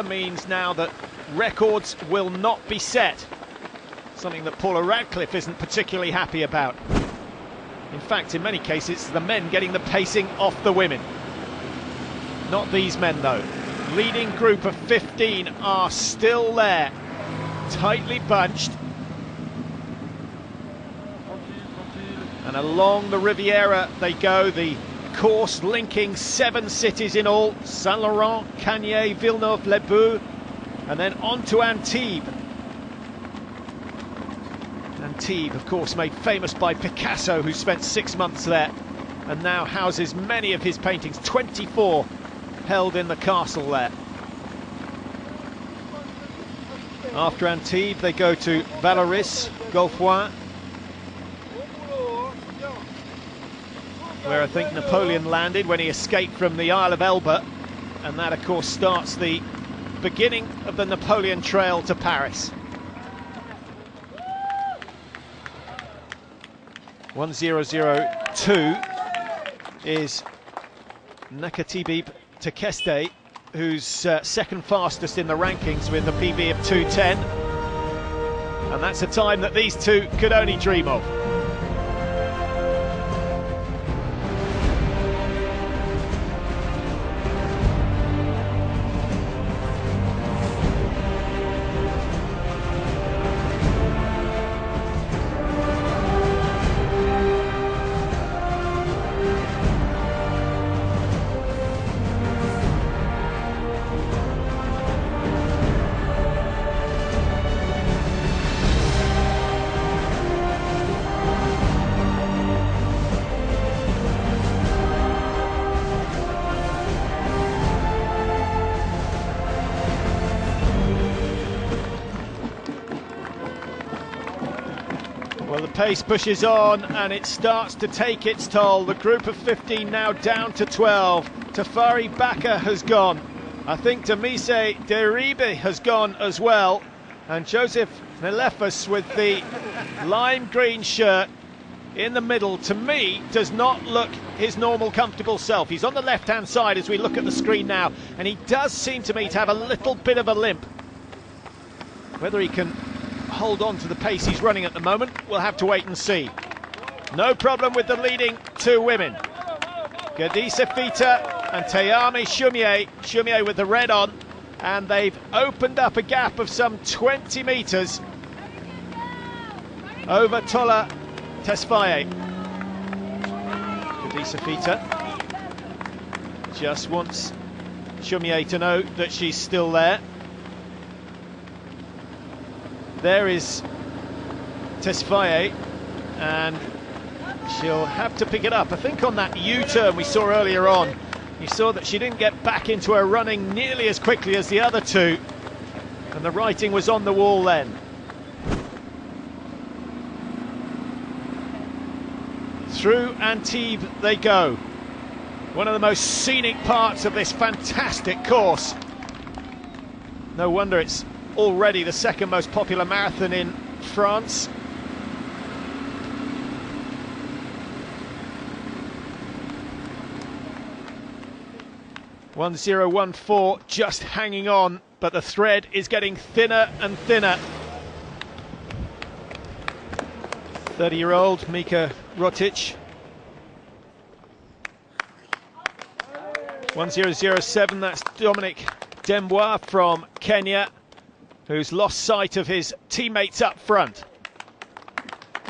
means now that records will not be set, something that Paula Radcliffe isn't particularly happy about. In fact, in many cases, it's the men getting the pacing off the women. Not these men, though. Leading group of 15 are still there, tightly bunched. And along the Riviera they go, the course linking 7 cities in all: Saint-Laurent, Cagnes, Villeneuve-les-Boues, and then on to Antibes. Antibes, of course, made famous by Picasso, who spent 6 months there and now houses many of his paintings, 24 held in the castle there. After Antibes they go to Valoris, Golfoin, where I think Napoleon landed when he escaped from the Isle of Elba, and that of course starts the beginning of the Napoleon Trail to Paris. 1002 is Nakatibib Tekeste, who's second fastest in the rankings with a PB of 2:10, and that's a time that these two could only dream of. Well, the pace pushes on and it starts to take its toll. The group of 15 now down to 12. Tafari Baka has gone. I think Demise Deribe has gone as well. And Joseph Nelefus with the lime green shirt in the middle, to me, does not look his normal comfortable self. He's on the left-hand side as we look at the screen now, and he does seem to me to have a little bit of a limp. Whether he can hold on to the pace he's running at the moment, we'll have to wait and see. No problem with the leading 2 women. Gadisa Fita and Teyami Shumier. Shumier with the red on, and they've opened up a gap of some 20 metres over Tola Tesfaye. Gadisa Fita just wants Shumier to know that she's still there. There is Tesfaye, and she'll have to pick it up. I think on that U-turn we saw earlier on, you saw that she didn't get back into her running nearly as quickly as the other two, and the writing was on the wall then. Through Antibes they go. One of the most scenic parts of this fantastic course. No wonder it's already the second most popular marathon in France. .1014 just hanging on, but the thread is getting thinner and thinner. 30-year-old Mika Rotic. 1007, that's Dominic Dembois from Kenya, who's lost sight of his teammates up front.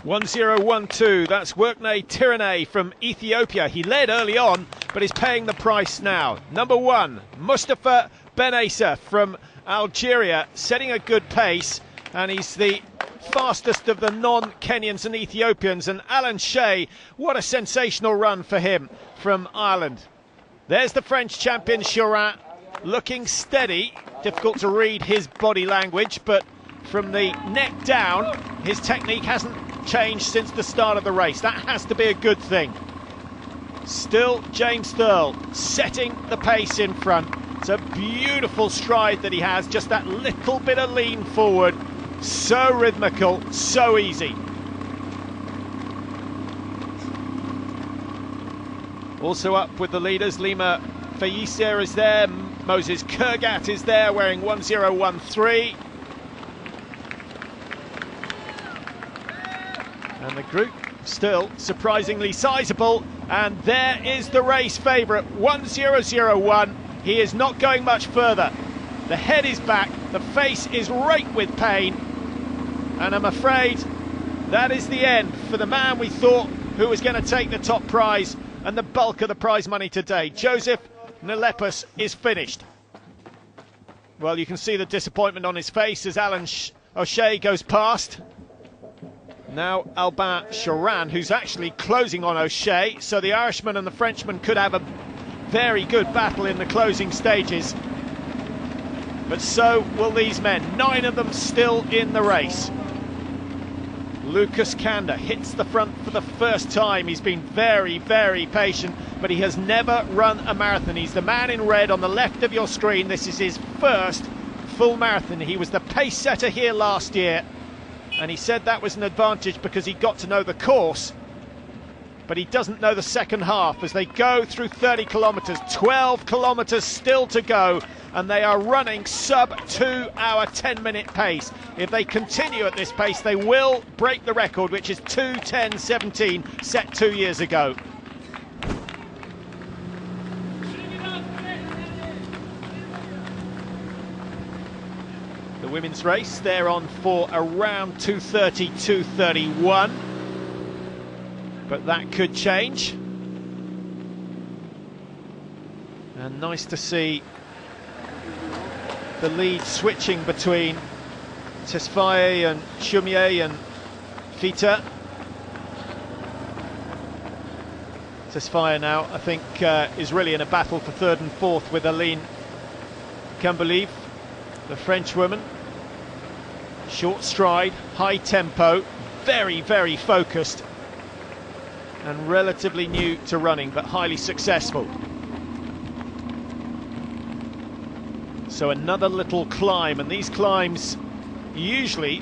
1012, that's Workney Tirane from Ethiopia. He led early on, but is paying the price now. Number 1, Mustafa Benessa from Algeria, setting a good pace, and he's the fastest of the non-Kenyans and Ethiopians. And Alan Shea, what a sensational run for him from Ireland. There's the French champion Chorin, looking steady. Difficult to read his body language, but from the neck down, his technique hasn't changed since the start of the race. That has to be a good thing. Still James Thurl setting the pace in front. It's a beautiful stride that he has, just that little bit of lean forward. So rhythmical, so easy. Also up with the leaders, Lima Riviera is there, Moses Kurgat is there wearing 1013. And the group still surprisingly sizable, and there is the race favourite, 1001. He is not going much further. The head is back, the face is raked with pain, and I'm afraid that is the end for the man we thought who was going to take the top prize and the bulk of the prize money today. Joseph Nelepas is finished. Well, you can see the disappointment on his face as Alan O'Shea goes past. Now Albin Choran, who's actually closing on O'Shea, so the Irishman and the Frenchman could have a very good battle in the closing stages. But so will these men, 9 of them still in the race. Lucas Kanda hits the front for the first time. He's been very, very patient, but he has never run a marathon. He's the man in red on the left of your screen. This is his first full marathon. He was the pace setter here last year, and he said that was an advantage because he got to know the course, but he doesn't know the second half as they go through 30 kilometres, 12 kilometres still to go, and they are running sub 2 hour 10-minute pace. If they continue at this pace, they will break the record, which is 2:10.17, set 2 years ago. The women's race, they're on for around 2:30, 2:31. But that could change. And nice to see the lead switching between Tesfaye and Chumier and Fita. Tesfaye now, I think, is really in a battle for 3rd and 4th with Aline Cambelive, the French woman. Short stride, high tempo, very, very focused, and relatively new to running, but highly successful. So another little climb, and these climbs usually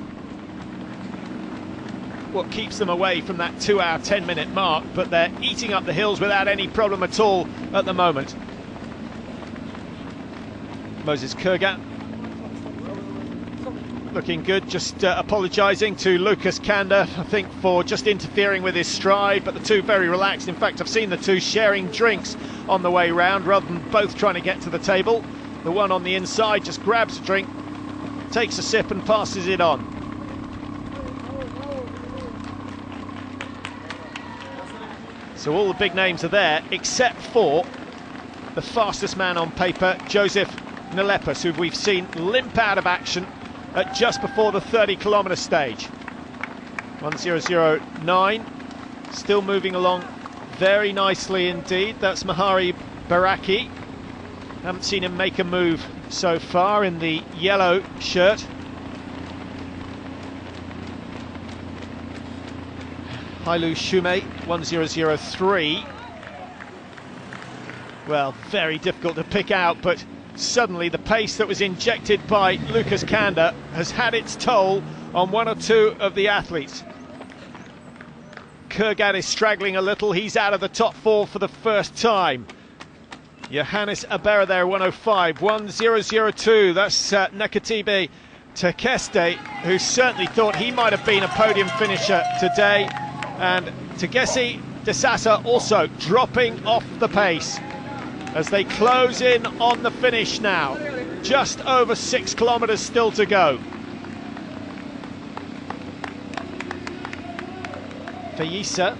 what keeps them away from that 2 hour 10-minute mark, but they're eating up the hills without any problem at all at the moment. Moses Kurgat looking good, just apologising to Lucas Kanda, I think, for just interfering with his stride, but the two very relaxed. In fact, I've seen the two sharing drinks on the way round rather than both trying to get to the table. The one on the inside just grabs a drink, takes a sip and passes it on. So all the big names are there, except for the fastest man on paper, Joseph Nelepas, who we've seen limp out of action at just before the 30-kilometre stage. 1009, still moving along very nicely indeed. That's Mahari Baraki. Haven't seen him make a move so far in the yellow shirt. Hailu Shume, 1003. Well, very difficult to pick out, but suddenly the pace that was injected by Lucas Kanda has had its toll on one or two of the athletes. Kurgat is straggling a little. He's out of the top 4 for the first time. Johannes Abera there, 105. 1002, that's Nakatibe Tekeste, who certainly thought he might have been a podium finisher today. And Tegesi Desasa also dropping off the pace as they close in on the finish now. Just over 6 kilometres still to go. Feyisa